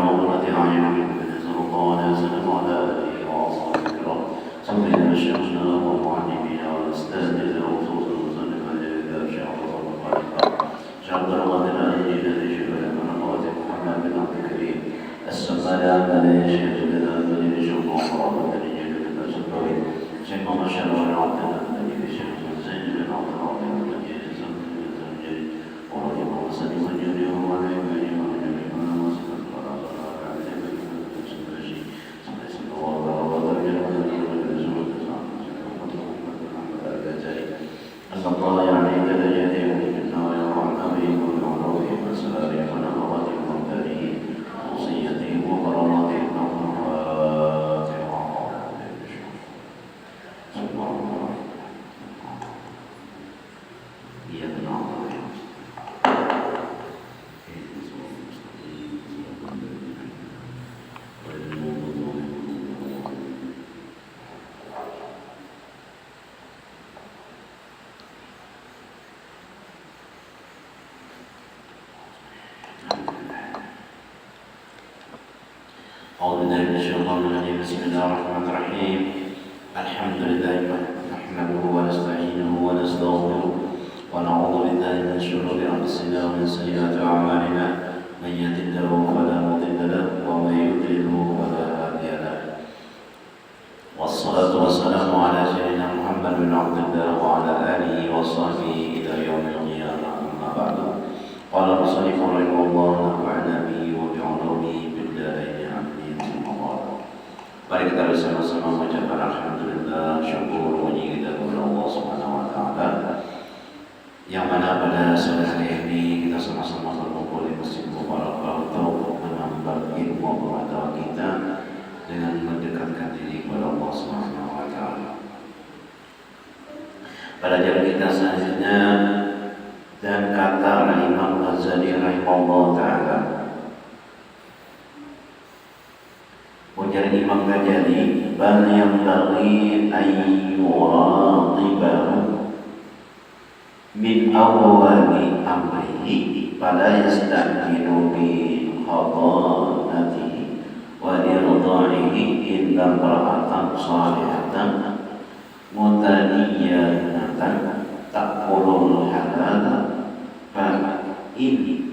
وقرة أعين من صلى الله عليه وسلم وعلى آله وأصحابه الكرام سيدنا شيخنا ومعلمنا والأستاذ وخصوصا المصنف الجليل الشيخ عبد القادر الجيلاني شيخ محمد بن عبد الكريم السماني عمل شيخ الجليل شيخ محمد بن الجليل الزبري شيخ محمد شرف بن عبد الجليل شيخ زين بن عبد العظيم بن الجليل الزبري ورحمه الله سلم الجليل وعليه بسم الله الرحمن الرحيم الحمد لله نحمده ونستعينه ونستغفره ونعوذ بالله من شرور انفسنا ومن سيئات اعمالنا من يهد الله فلا مضل له ومن يضلل فلا هادي له والصلاه والسلام على سيدنا محمد بن عبد الله وعلى اله وصحبه الى يوم القيامه اما بعد قال المصنف رحمه الله نفعنا به وبعلومه بالدارين. Mari kita bersama-sama mengucapkan alhamdulillah, syukur puji kita kepada Allah Subhanahu wa taala yang mana pada sore hari ini kita sama-sama berkumpul di Masjid Mubarak untuk menambah ilmu pengetahuan kita dengan mendekatkan diri kepada Allah Subhanahu wa taala. Pada jam kita selanjutnya dan kata Imam Ghazali rahimahullah taala, ujar Imam Ghazali, bal yang bagi ayyuratibahu min awwali amrihi pada yasta'jinu bi khadanatihi wa irda'ihi illa ra'atan salihatan mutaniyanatan ta'kulul halala fa ini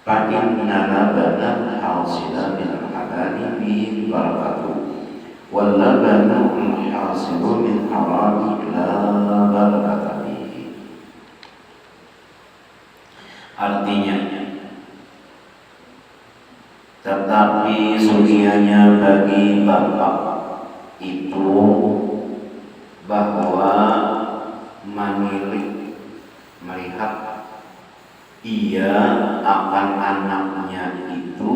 فإننا لبنا حاصلا من الحلال به بركة واللبن الحاصل من حرام لا بركة به. Artinya, tetapi sungguhnya bagi bapak itu bahwa melihat ia akan anaknya itu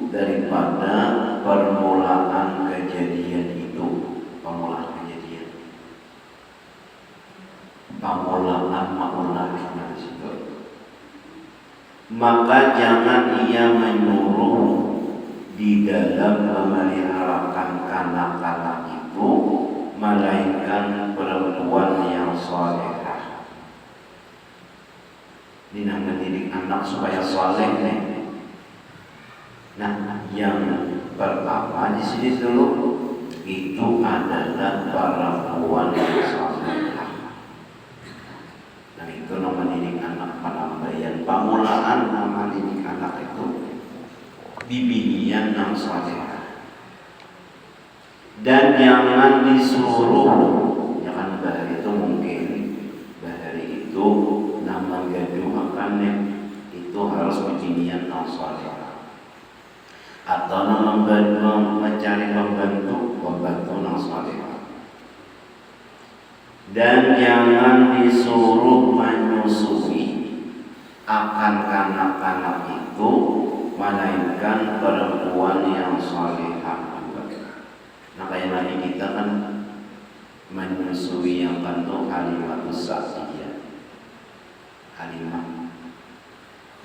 daripada permulaan kejadian itu. Permulaan kejadian, maulah di situ. Maka jangan ia menyuruh di dalam memeliharakan kanak-kanak itu melainkan perempuan yang saleh. Ini mendidik anak supaya saleh nih. Nah, yang pertama di sini dulu itu adalah perempuan yang saleh. Dan itu mendidik anak penambahan pamulaan mendidik anak itu bibinya yang saleh. Dan jangan disuruh, jangan bahari itu mungkin bahari itu nama gaduhakannya itu harus beginian yang saleh atau mencari pembantu yang saleh. Dan jangan disuruh menyusui akan kanak-kanak itu melainkan perempuan yang salehah. Nah kayak lagi kita kan menyusui yang tentu Halimatus Sa'diyah. Halimah.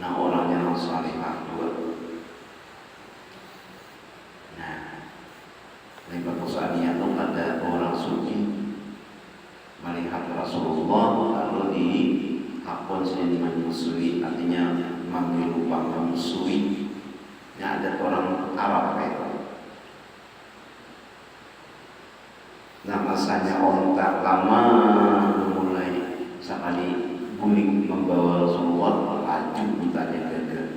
Nah orangnya yang salehah juga. Nah, Halimatus Sa'diyah itu ada orang suci melihat Rasulullah lalu dihapun rajulin menyusui, artinya menyerupa menyusui. Ya, ada orang Arab itu. Nah, masanya ontak lama mulai sekali guling membawa Rasulullah laju bukannya gagal.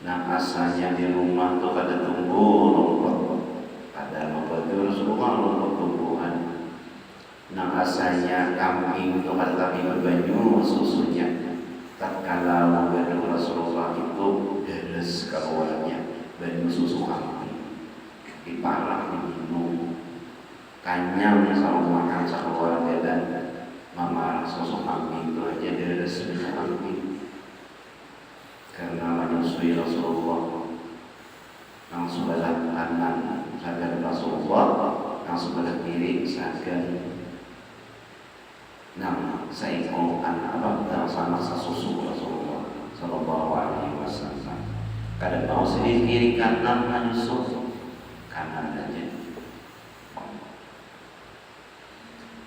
Nah, asalnya di rumah tuh ada tumbuh rumput, ada membantu Rasulullah rumput tumbuhan. Nah, asalnya kambing tuh ada kambing berbanyu susunya. Tatkala mengandung Rasulullah itu deres keluarnya banyu susu kambing, diparah diminum, kanyang sama makan sekeluarga dan memarah susu kambing itu aja deres susu kambing. Karena menyusui Rasulullah yang sebelah kanan sagan Rasulullah, yang sebelah kiri sagan seekor anak sama susu Rasulullah Sallallahu Alaihi Wasallam. Kadang mau sedikit kiri kanan menyusu kanan aja.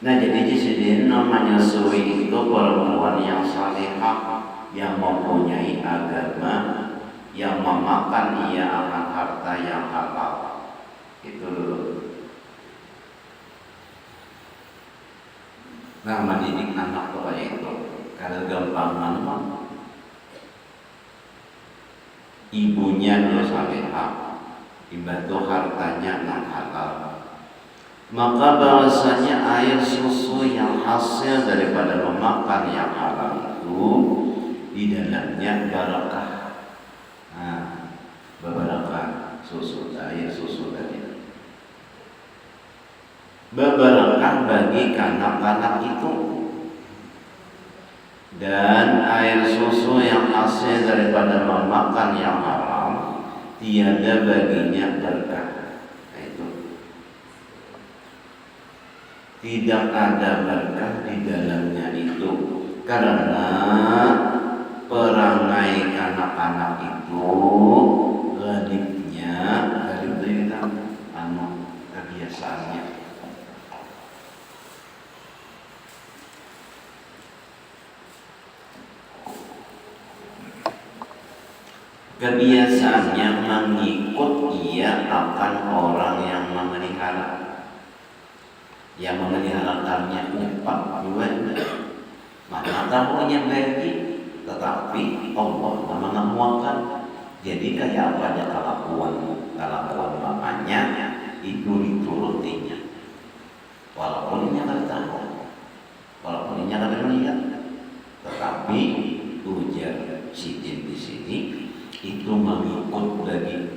Nah, jadi di sini namanya menyusui itu perempuan yang salihah, yang mempunyai agama, yang memakan ia akan harta yang halal. Itu dulu. Nah, mendidik anak kayak itu kalau gampang mah ibunya dia salihah, dibantu hartanya yang halal. Maka bahwasanya air susu yang hasil daripada memakan yang halal itu di dalamnya barakah. Nah, berbarakah susu, air susu tadi. Berbarakah bagi kanak-kanak itu. Dan air susu yang hasil daripada memakan yang haram tiada baginya berkah. Nah, itu tidak ada berkah di dalamnya itu, karena perangai kanak-kanak itu galibnya kebiasaannya. Kebiasaannya mengikut ia akan orang yang memelihara. Yang memeliharakannya cepat juga, maka tahunya bagi, tetapi Allah mengamuakan. Jadi kayak apa aja kelakuan makanya itu diturutinya. Walaupun ini akan tahu, walaupun ini akan melihat, tetapi ujar Sidin di sini itu mengikut bagi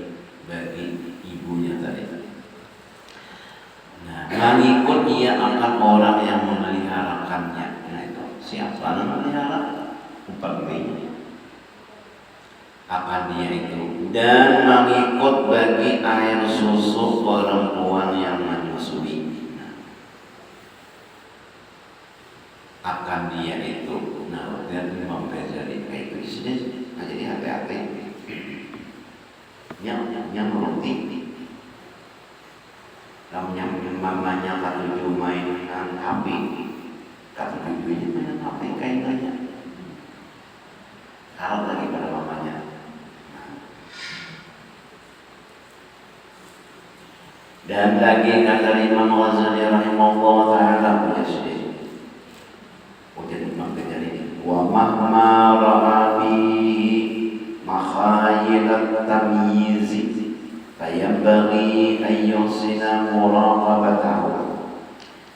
ibunya tadi. Nah, mengikut ia akan orang yang memeliharakannya. Nah, itu siapa yang memelihara? Upamanya akan dia itu. Dan mengikut bagi air susu perempuan yang menyusui. Nah, akan dia itu. Nah, dan mempelajari itu di sini. Nah, jadi hati-hati. Yang mengerti. Yang mamanya kata cucu mainan HP, kata cucunya mainan HP kayaknya harap lagi pada mamanya. Dan lagi kata Imam Ghazali rahimahullah ta'ala punya sedih ujian Imam Ghazali, wa mahma ra'abi makhayilat tamyizi فينبغي أن يحسن مراقبته.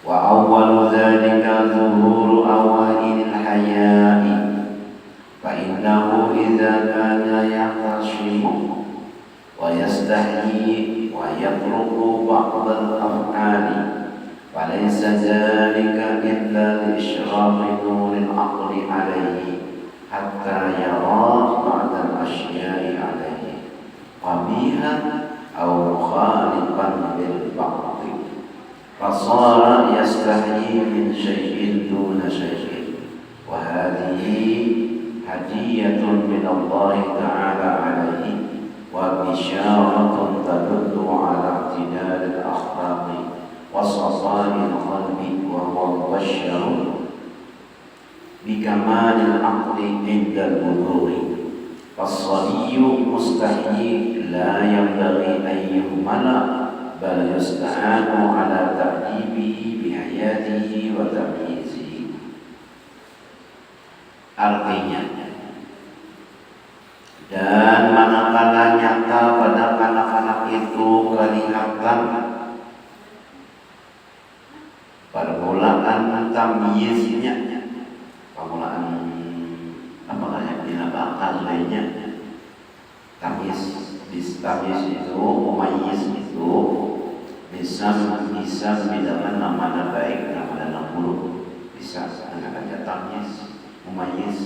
وأول ذلك ظهور أوائل الحياء، فإنه إذا كان يحتشم ويستحيي ويترك بعض الأفعال فليس ذلك إلا لإشراق نور العقل عليه حتى يرى بعض الأشياء عليه قبيحا أو مخالفا للبعض فصار يستحيي من شيء دون شيء. وهذه هدية من الله تعالى عليه وبشارة تدل على اعتدال الأخلاق وصفاء القلب وهو مبشر bikamalil aqli indal bulughi fassabiyu mustahyi la yanbaghi an yuhmala bal yusta'anu ala ta'dibihi bihayatihi wa tamyizihi. Artinya, dan manakala nyata pada anak-anak itu kelihatan permulaan tamyiznya, permulaan apa namanya bakal lainnya, tamyiz itu mumayyiz itu bisa membedakan nama baik nama buruk, bisa dengan kata tamyiz mumayyiz.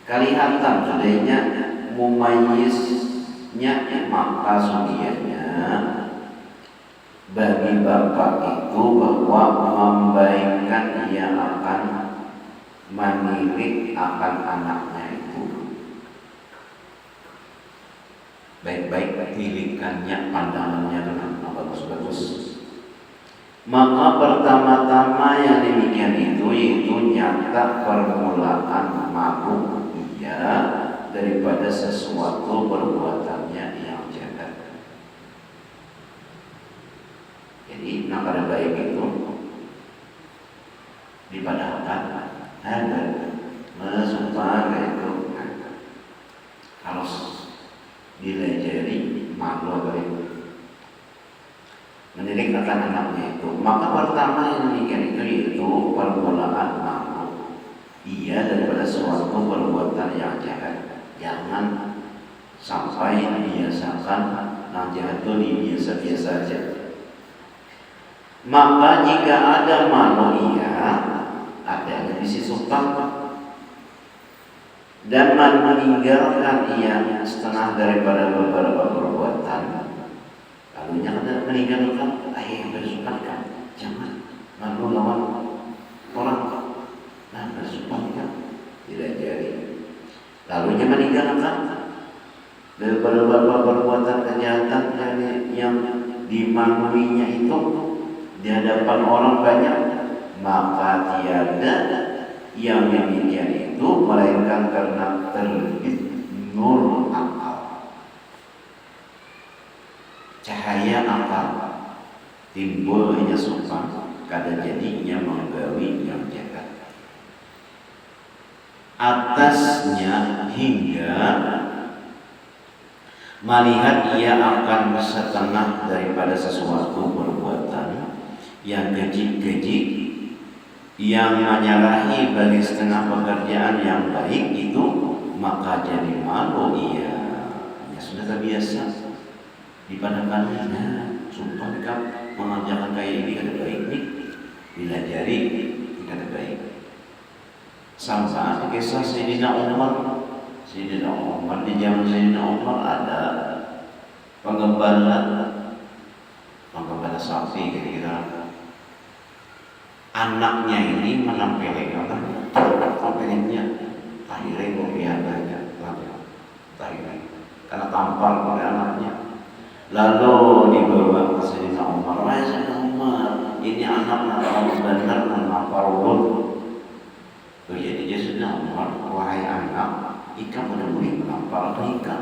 Kelihatan sudahnya mumayyiznya, maka sudianya bagi bapak itu bahwa membaikkan ia akan menilik akan anaknya itu, baik-baik tilikannya, pandangannya dengan bagus-bagus. Maka pertama-tama yang demikian itu yaitu nyata permulaan malu ia daripada sesuatu perbuatannya yang jahat. Jadi nakal baik itu dipadahkan ada supaya itu harus dilajari malu dari mendidik akan anaknya itu. Maka pertama yang demikian itu yaitu permulaan malu ia daripada suatu perbuatan yang jahat. Jangan sampai dibiasakan yang jahat itu dibiasa-biasa saja. Maka jika ada malu ia, adanya bisi sumpah dan meninggalkan ia setengah daripada beberapa perbuatan, lalu jangan meninggalkan yang bersumpah, jangan malu lawan orang. Nah, bersumpah tidak jadi. Lalunya meninggalkan daripada beberapa perbuatan kejahatan yang dimaluinya itu di hadapan orang banyak, maka tiada yang demikian itu melainkan karena terbit nur akal, cahaya akal, timbulnya sumpah kada jadinya menggawi yang jahat. Atasnya hingga melihat ia akan setengah daripada sesuatu perbuatan yang keji-keji yang menyalahi bagi setengah pekerjaan yang baik itu, maka jadi malu ia. Ya sudah terbiasa dipandangannya sumpah dekat mengerjakan kayak ini kada baik nih, dilajari kada baik. Sampai kisah Sayyidina Umar di zaman Sayyidina Umar ada penggembala sapi kira-kira. Anaknya ini menampilkan tampilnya akhirnya kepihakannya karena tampal oleh anaknya. Lalu dibawa ke Sayyidina Umar, wahai Sayyidina Umar, ini anak kalau benar menampar ulun. Tuh jadi Sayyidina Umar, wahai anak, ikan pada boleh menampar ikan.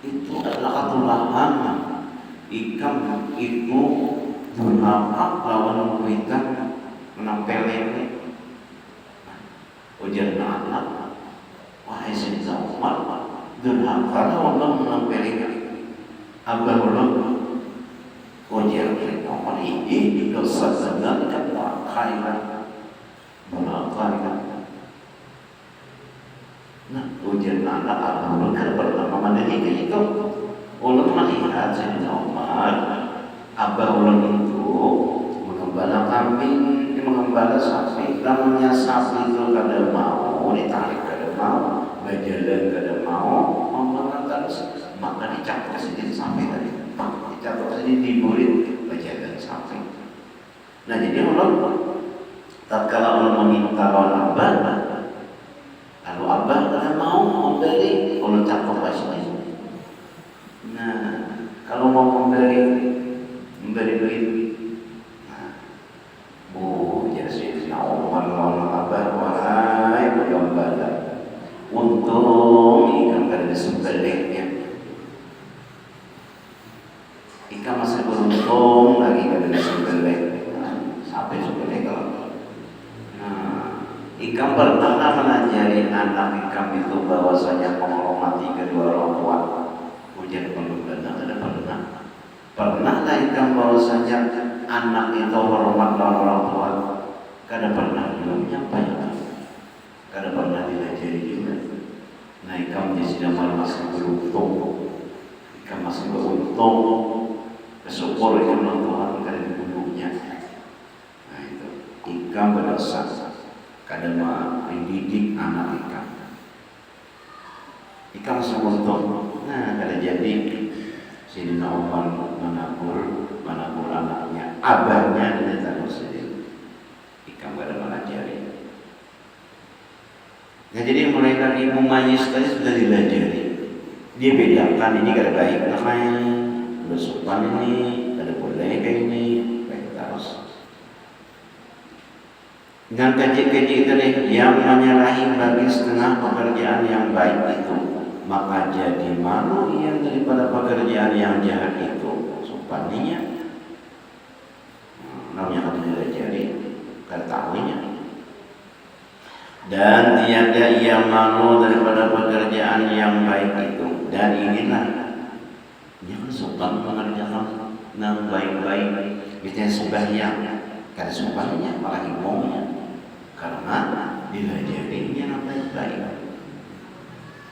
Itu adalah ketulahan. Ikan itu durhaka lawan ikan menampel ini. Ujar anak, wahai Sayyidina Umar, durhaka lawan menampel ikan. Abah ulun ujar Sayyidina Umar, ini dosa dengan kata kairan. Nah, ujian anak ulun kan pertama mandiri itu ulun melihat Sayyidina Umar, abah ulun itu mengembala kambing, mengembala sapi. Namanya sapi itu kada mau ditarik, kada mau berjalan, kada mau membangun terus, maka dicampur sedikit sapi tadi, dicampur sedikit diburit berjalan sapi. Nah jadi ulun tatkala ulun meminta lawan abah, lalu abah kada mau memberi, ulun campur lagi. Nah kalau mau memberi duit, nah bu jadi Sayyidina mesum lagi kada sebelek. Sampai sebelek kalau. Nah, Ikam pernah mengajari anak Ikam itu bahwasanya menghormati kedua orang tua. Ujian pembelajaran ada pernah. Pernahlah Ikam bahwasanya anak itu hormat lawan orang tua. Kada pernah juga menyampaikan. Kada pernah diajari juga. Nah, Ikam di sini masih beruntung. Ikam masih beruntung. Bersyukur Ikam Tuhan kada dibunuhnya. Nah itu. Ikam berdosa. Kada mendidik anak Ikam. Ikam masih beruntung. Nah, kada jadi. Sidina Umar menabur anaknya. Abahnya dan tahu sendiri. Ikam kada mengajari. Nah, jadi mulai dari mumayyiz tadi sudah dilajari. Dia bedakan ini kada baik namanya, bersopan ini, kada boleh kayak ini, baik terus. Dan kaji-kaji tadi yang menyerahi bagi setengah pekerjaan yang baik itu, maka jadi malu ia daripada pekerjaan yang jahat itu. Sopaninya, namanya kada dilajari, kada tahunya. Dan tiada ia malu daripada pekerjaan yang baik itu. Dan inilah jangan sopan mengerjakan yang baik-baik. Biasanya sembahyang, kada sopannya malah imongnya. Karena dilajarinya yang baik-baik.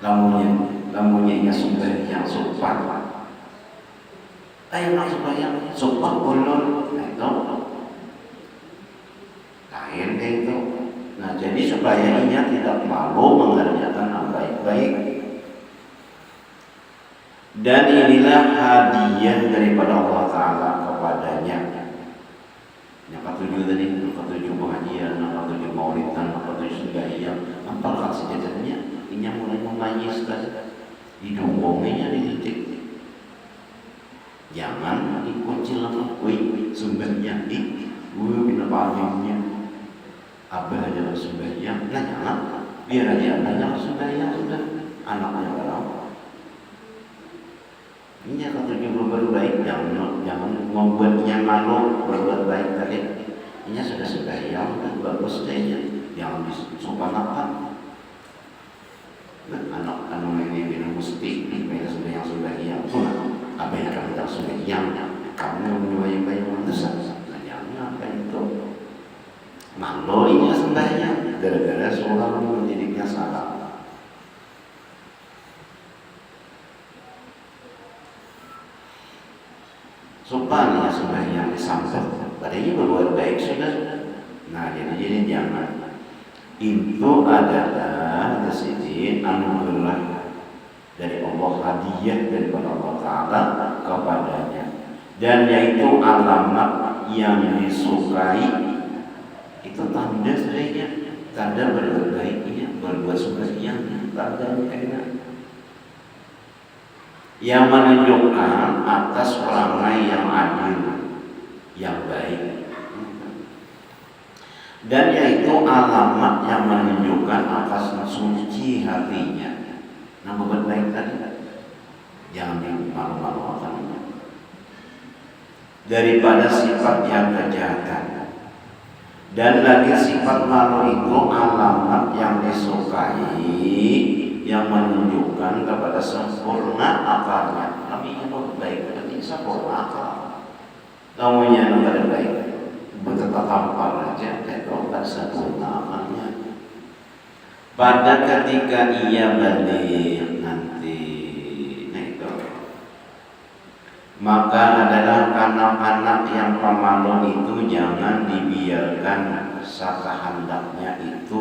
Lamunnya ia sembahyang sopan. Ayo nak sembahyang sopan ulun. Nah itu lain itu. Nah, jadi supaya ia tidak malu mengerjakan yang baik-baik. Dan inilah hadiah daripada Allah Ta'ala kepadanya. Yang ketujuh tadi, yang ketujuh pengajian, yang ketujuh maulidan, yang ketujuh sembahyang. Apakah sejatinya? Ini mulai memayis tadi. Didongongnya dididik. Jangan dikunci lama. Wih, sembahyang di. Bina palingnya. Abah aja sembahyang, nah jangan biar aja abahnya sembahyang sudah anaknya berapa. Ini katanya berbuat baik, jangan membuatnya malu berbuat baik tadi. Ini sudah sembahyang, dan bagus deh, jangan disopanakan. Nah, anak ini bina mesti mereka sembahyang, tuh abah yang kamu tak sembahyang, kamu menyuai manusia, nah jangan apa itu. Malu sembahyang gara-gara seorang mendidiknya salah. Sopan ya sembahyang disambut. Padahal berbuat baik sudah. Nah jadi jangan. Itu adalah disini anugerah dari Allah, hadiah daripada Allah Ta'ala kepadanya. Dan yaitu alamat yang disukai. Itu tanda sebenarnya, tanda berbuat baiknya, berbuat sembahyang, tanda kena. Yang menunjukkan atas perangai yang adil, yang baik. Dan yaitu alamat yang menunjukkan atas suci hatinya. Nah, berbuat baik tadi, jangan dimalu-malukan. Daripada sifat yang kejahatan. Dan lagi sifat malu itu alamat yang disukai, yang menunjukkan kepada sempurna akalnya. Namanya baik, berarti sempurna akal. Namanya ada baik, betapa tampar aja, itu tak sempurna akalnya. Pada ketika ia balik nanti, nah itu. Maka adalah anak-anak yang pemalu itu jangan dibiarkan sakahandaknya itu.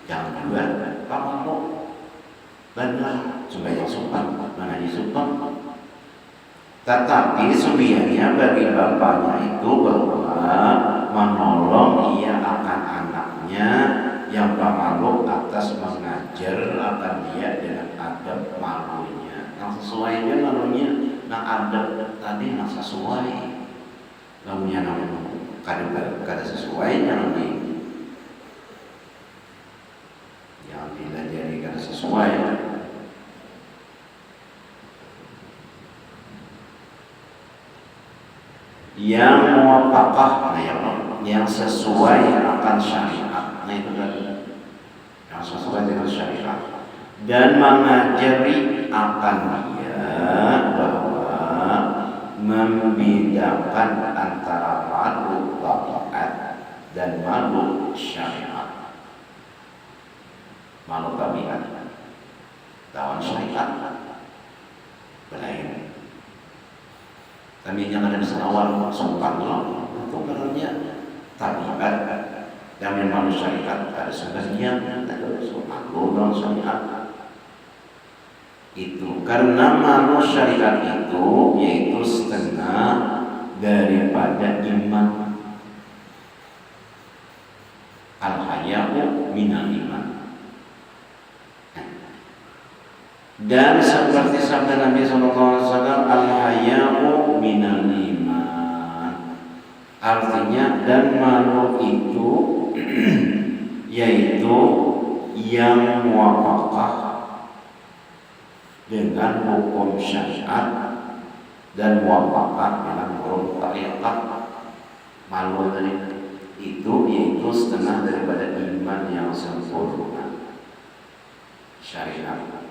Jangan juga pemalu. Benar, sembahyang sopan, mengaji sopan. Tetapi sebenarnya bagi bapaknya itu bahwa menolong ia akan anaknya yang pemalu atas mengajar akan dia dengan adab malunya. Yang sesuainya malunya. Nah ada tadi nak sesuai, lamunya nama kada sesuai jangan dilajari kada sesuai. yang muwafaqah, yang sesuai akan syariat. Nah itu tadi, yang sesuai dengan syariat, dan mengajari akan dia bahwa membedakan antara makhluk tabiat dan makhluk syariat. Makhluk tabiat lawan syariat berlain. Kami yang ada di awal sopan loh, itu karena tabiat yang memang syariat ada sebenarnya ada makhluk dalam syariat. Itu karena makhluk syariat itu yaitu setengah daripada iman. Al-haya'u minal iman. Dan seperti sabda Nabi SAW, al-haya'u minal iman, artinya dan makhluk itu yaitu yang muwafaqah dengan hukum syariat dan muwafaqah dengan hukum tariqah. Makhluk tadi itu yaitu setengah daripada iman yang sempurna syariat.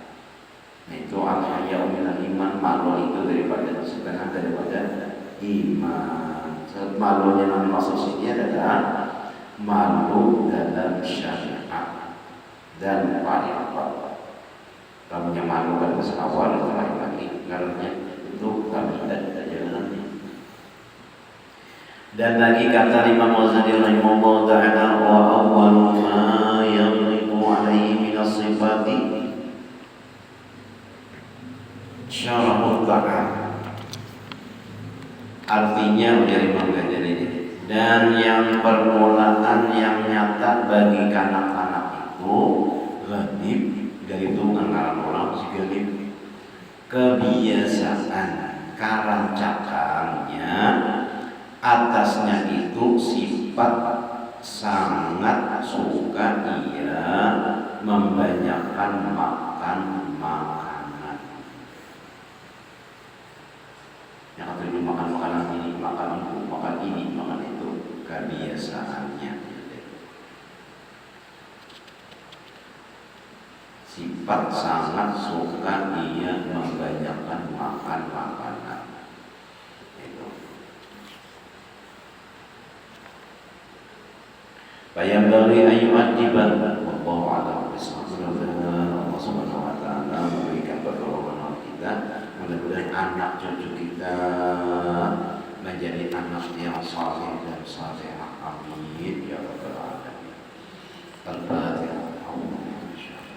Itu al-haya'u minal iman, malu itu daripada setengah daripada iman. Malunya yang dimaksud sini adalah malu dalam syariat dan tariqah. Kamu yang malu kan kesan awal itu lain lagi, karena itu kami ada jalannya. Dan lagi kata Imam Ghazali rahimahullah ta'ala, wa awwalu ma yaghlibu alaihi minas sifati syarahul ta'am. Artinya dari Imam Ghazali ini, dan yang permulaan yang nyata bagi kanak-kanak itu ghalib, dari itu mengarang orang si ghalib, kebiasaan karancakannya atasnya itu sifat sangat suka ia membanyakkan makan makanan. Yang ketujuh makan makanan ini, makan itu, makan ini, makan itu, kebiasaannya. Sifat sangat suka ia membanyakkan makan makanan. Itu. Fayambaghi an yu'addiba wallahu a'lam bishawab. Allah Subhanahu wa ta'ala memberikan pertolongan kita. Mudah-mudahan anak cucu kita menjadi anak yang saleh dan salehah. Amin ya rabbal alamin.